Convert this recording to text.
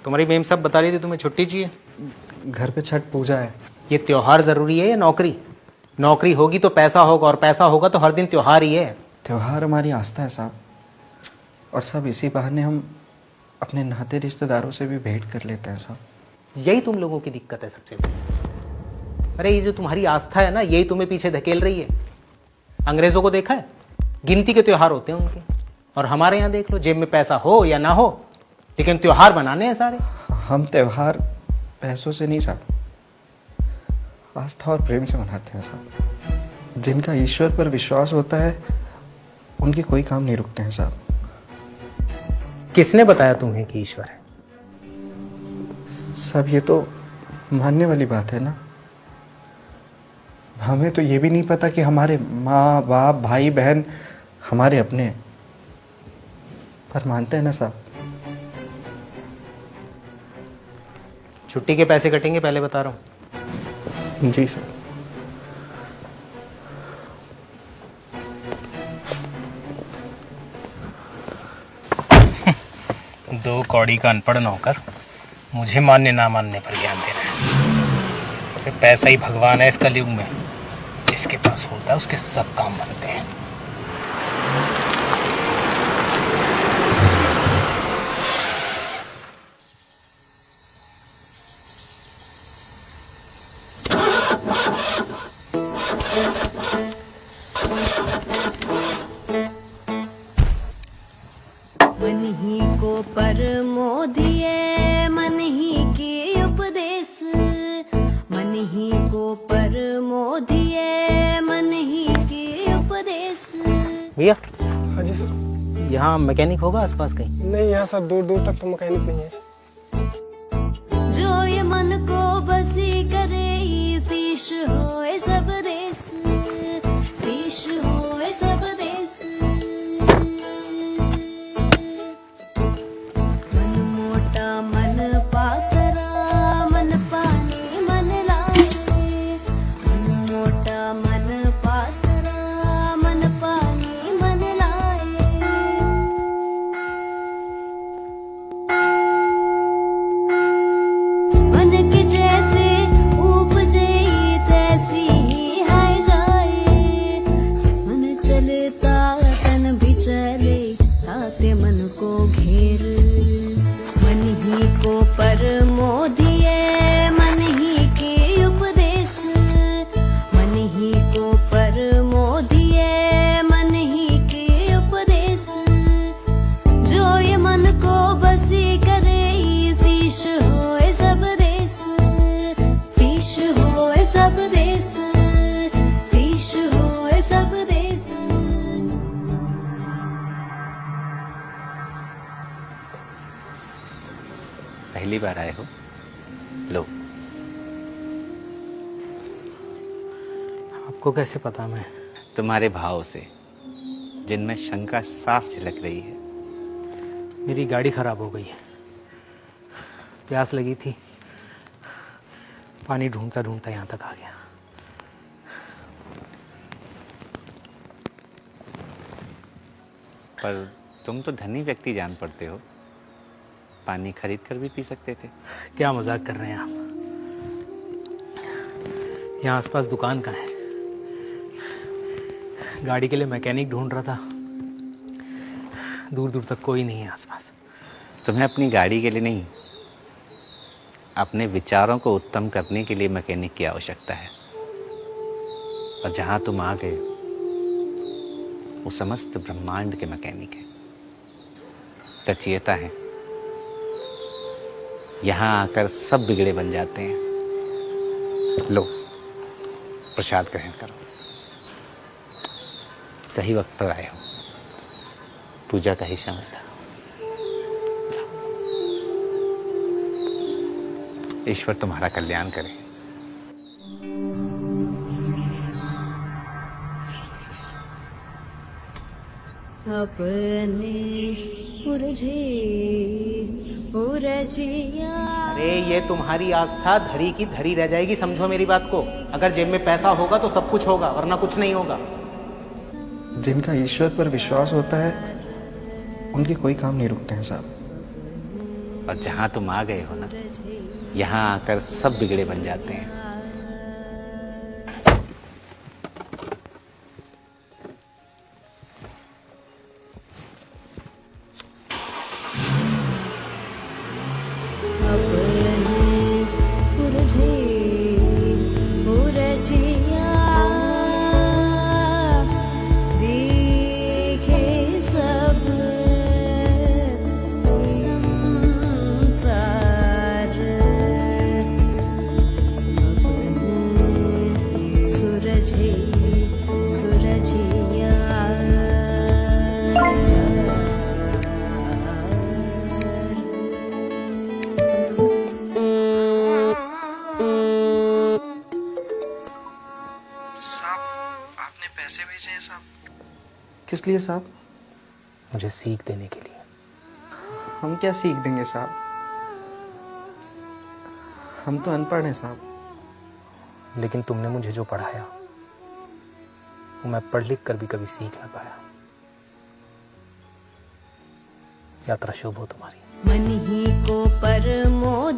तुम्हारी मेम सब बता रही थी तुम्हें छुट्टी चाहिए। घर पे छठ पूजा है। ये त्योहार जरूरी है या नौकरी? नौकरी होगी तो पैसा होगा, और पैसा होगा तो हर दिन त्योहार ही है। त्योहार हमारी आस्था है साहब, और सब इसी बहाने हम अपने नाते रिश्तेदारों से भी भेंट कर लेते हैं साहब। यही तुम लोगों की दिक्कत है सबसे बड़ी। अरे ये जो तुम्हारी आस्था है ना, यही तुम्हें पीछे धकेल रही है। अंग्रेजों को देखा है, गिनती के त्योहार होते हैं उनके, और हमारे यहाँ देख लो, जेब में पैसा हो या ना हो लेकिन त्योहार बनाने हैं सारे। हम त्योहार पैसों से नहीं साहब, आस्था और प्रेम से मनाते हैं साहब। जिनका ईश्वर पर विश्वास होता है उनके कोई काम नहीं रुकते हैं साहब। किसने बताया तुम्हें कि ईश्वर है? साहब ये तो मानने वाली बात है ना। हमें तो ये भी नहीं पता कि हमारे माँ बाप भाई बहन हमारे अपने हैं, पर मानते हैं ना साहब। छुट्टी के पैसे कटेंगे, पहले बता रहा हूँ। जी सर। दो कौड़ी का अनपढ़ नौकर मुझे मानने ना मानने पर ज्ञान दे रहा है। पैसा ही भगवान है इस कलयुग में, जिसके पास होता है उसके सब काम बनते हैं। मन ही को परमोधिए मन ही के उपदेश, मन ही को परमोधिए मन ही के उपदेश। भैया हाँ जी सर। यहाँ मैकेनिक होगा आसपास कहीं? नहीं, यहाँ सर दूर दूर तक तो मैकेनिक नहीं है। जो ये मन को बसी करे शीश होए सब देश, शीश होए सब देश। मन मोटा मन पातरा मन पानी मन लाए, मन मोटा मन पातरा मन पानी मन लाए। मन के जैसे उपजे तैसी ही है जाए, मन चलता तन भी चले ताते मन को घेर। मन ही को परमोधिए मन ही के उपदेश, मन ही को परमोधिए मन ही के उपदेश। जो ये मन को बसी करे शीश होए सब देश, शीश होए सब देश, शीश होए सब देश। पहली बार आए हो? लो। आपको कैसे पता? मैं तुम्हारे भाव से, जिनमें शंका साफ झलक रही है। मेरी गाड़ी खराब हो गई है, प्यास लगी थी, पानी ढूंढता ढूंढता यहाँ तक आ गया। पर तुम तो धनी व्यक्ति जान पड़ते हो, पानी खरीद कर भी पी सकते थे। क्या मजाक कर रहे हैं आप? यहाँ आसपास दुकान कहाँ है? गाड़ी के लिए मैकेनिक ढूंढ रहा था, दूर दूर तक कोई नहीं है आसपास। तुम्हें अपनी गाड़ी के लिए नहीं, अपने विचारों को उत्तम करने के लिए मैकेनिक की आवश्यकता है। और जहां तुम आ गए वो समस्त ब्रह्मांड के मैकेनिक हैं, रचयिता हैं। यहां आकर सब बिगड़े बन जाते हैं। लो, प्रसाद ग्रहण करो। सही वक्त पर आए हो, पूजा का ही समय था। ईश्वर तुम्हारा कल्याण करे। अपने उलझिया। अरे ये तुम्हारी आस्था धरी की धरी रह जाएगी, समझो मेरी बात को। अगर जेब में पैसा होगा तो सब कुछ होगा, वरना कुछ नहीं होगा। जिनका ईश्वर पर विश्वास होता है उनके कोई काम नहीं रुकते हैं साहब। और जहां तुम आ गए हो ना, यहां आकर सब बिगड़े बन जाते हैं। देखे सब संसार अपने सुरझे सुरझिया साहब, आपने पैसे भेजे हैं साहब? किस लिए साहब? मुझे सीख देने के लिए। हम क्या सीख देंगे साहब? हम तो अनपढ़ हैं साहब। लेकिन तुमने मुझे जो पढ़ाया वो मैं पढ़ लिख कर भी कभी सीख ना पाया। यात्रा शुभ हो तुम्हारी। मन ही को परमोद